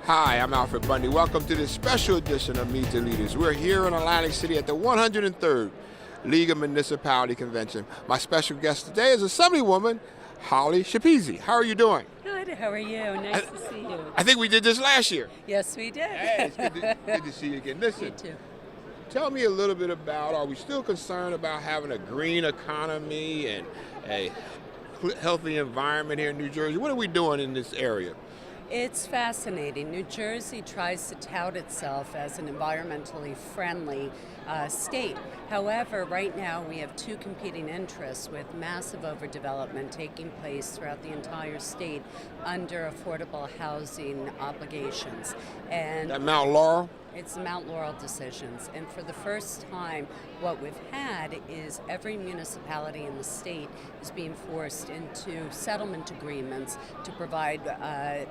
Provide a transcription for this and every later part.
Hi, I'm Alfred Bundy. Welcome to this special edition of Meet the Leaders. We're here in Atlantic City at the 103rd League of Municipality Convention. My special guest today is Assemblywoman Holly Schepisi. How are you doing? Good, how are you? Nice to see you. I think we did this last year. Yes, we did. Hey, it's good to see you again. Listen, You too. tell me a little bit about, are we still concerned about having a green economy and a healthy environment here in New Jersey? What are we doing in this area? It's fascinating. New Jersey tries to tout itself as an environmentally friendly state. However, right now we have two competing interests with massive overdevelopment taking place throughout the entire state under affordable housing obligations. And At Mount Laurel? it's the Mount Laurel decisions. And for the first time, what we've had is every municipality in the state is being forced into settlement agreements to provide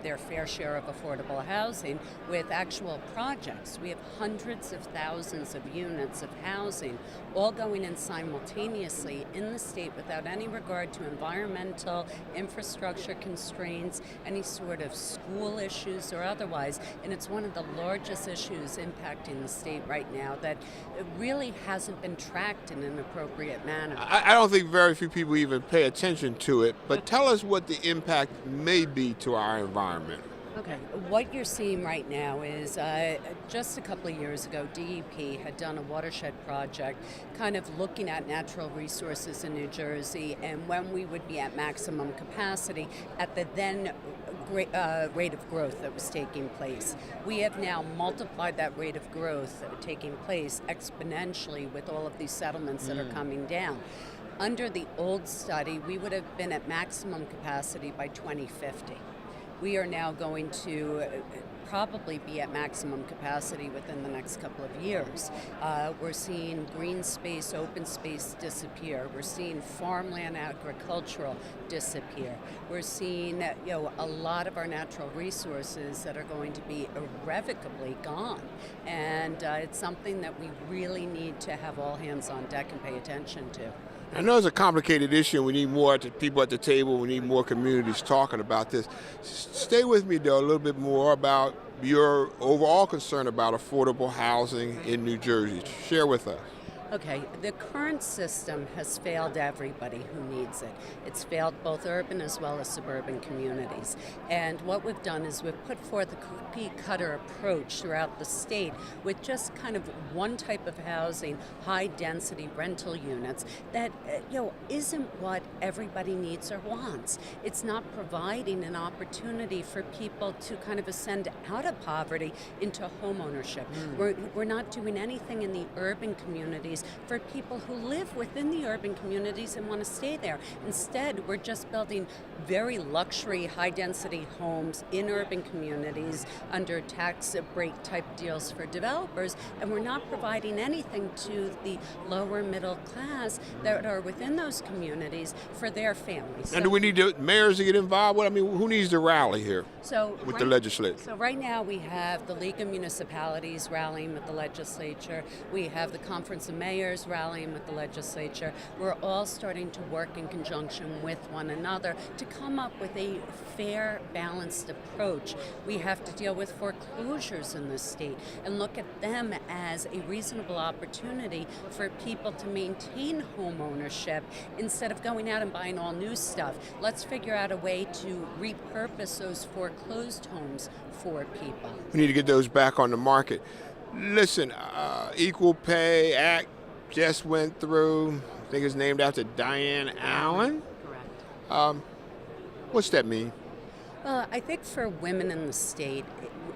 their fair share of affordable housing with actual projects. We have hundreds of thousands of units of housing all going in simultaneously in the state without any regard to environmental, infrastructure constraints, any sort of school issues or otherwise. And it's one of the largest issues impacting the state right now that really hasn't been tracked in an appropriate manner. I don't think very few people even pay attention to it, but tell us what the impact may be to our environment. Okay, what you're seeing right now is just a couple of years ago, DEP had done a watershed project kind of looking at natural resources in New Jersey and when we would be at maximum capacity at the then rate of growth that was taking place. We have now multiplied that rate of growth taking place exponentially with all of these settlements that are coming down. Under the old study, we would have been at maximum capacity by 2050. We are now going to probably be at maximum capacity within the next couple of years. We're seeing green space, open space disappear. We're seeing farmland agricultural disappear. We're seeing a lot of our natural resources that are going to be irrevocably gone. And it's something that we really need to have all hands on deck and pay attention to. I know it's a complicated issue. We need more people at the table. We need more communities talking about this. Stay with me, though, a little bit more about your overall concern about affordable housing in New Jersey. Share with us. Okay, the current system has failed everybody who needs it. It's failed both urban as well as suburban communities. And what we've done is we've put forth a cookie-cutter approach throughout the state with just kind of one type of housing, high-density rental units that isn't what everybody needs or wants. It's not providing an opportunity for people to kind of ascend out of poverty into home ownership. We're not doing anything in the urban communities for people who live within the urban communities and want to stay there. Instead, we're just building very luxury, high-density homes in urban communities under tax break type deals for developers, and we're not providing anything to the lower middle class that are within those communities for their families. And do we need the mayors to get involved? I mean, who needs to rally here with the legislature? So right now we have the League of Municipalities rallying with the legislature. We have the Conference of Mayors rallying with the legislature. We're all starting to work in conjunction with one another to come up with a fair, balanced approach. We have to deal with foreclosures in this state and look at them as a reasonable opportunity for people to maintain home ownership instead of going out and buying all new stuff. Let's figure out a way to repurpose those foreclosed homes for people. We need to get those back on the market. Listen, Equal Pay Act just went through. I think it's named after Diane Allen. Correct. What's that mean? Well, I think for women in the state,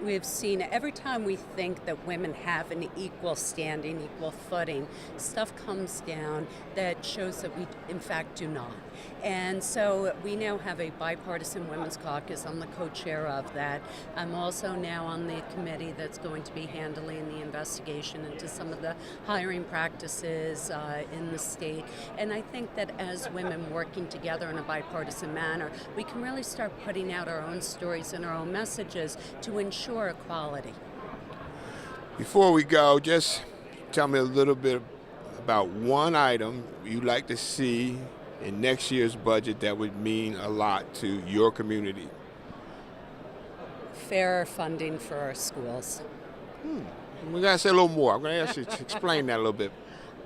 we've seen every time we think that women have an equal standing, equal footing, stuff comes down that shows that we, in fact, do not. And so we now have a bipartisan women's caucus. I'm the co-chair of that. I'm also now on the committee that's going to be handling the investigation into some of the hiring practices in the state. And I think that as women working together in a bipartisan manner, we can really start putting out our own stories and our own messages to ensure equality. Before we go, just tell me a little bit about one item you'd like to see in next year's budget that would mean a lot to your community. fairer funding for our schools. We got to say a little more. I'm going to ask you to explain that a little bit.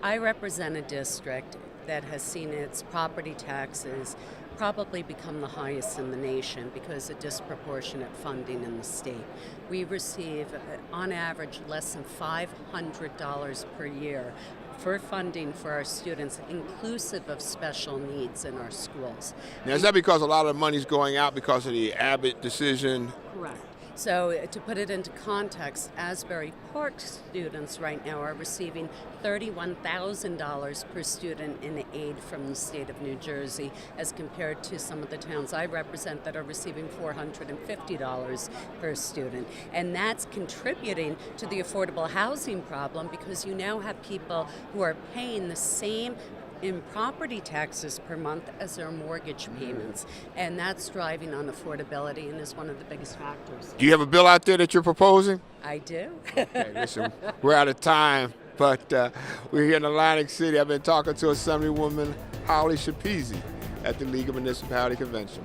I represent a district that has seen its property taxes probably become the highest in the nation because of disproportionate funding in the state. We receive, on average, less than $500 per year for funding for our students, inclusive of special needs in our schools. Now, is that because a lot of money is going out because of the Abbott decision? Correct. So to put it into context, Asbury Park students right now are receiving $31,000 per student in aid from the state of New Jersey, as compared to some of the towns I represent that are receiving $450 per student. And that's contributing to the affordable housing problem, because you now have people who are paying the same in property taxes per month as their mortgage payments, and that's driving on affordability and is one of the biggest factors. Do you have a bill out there that you're proposing? I do. Okay, listen, we're out of time, but we're here in Atlantic City. I've been talking to Assemblywoman Schepisi at the League of Municipality Convention.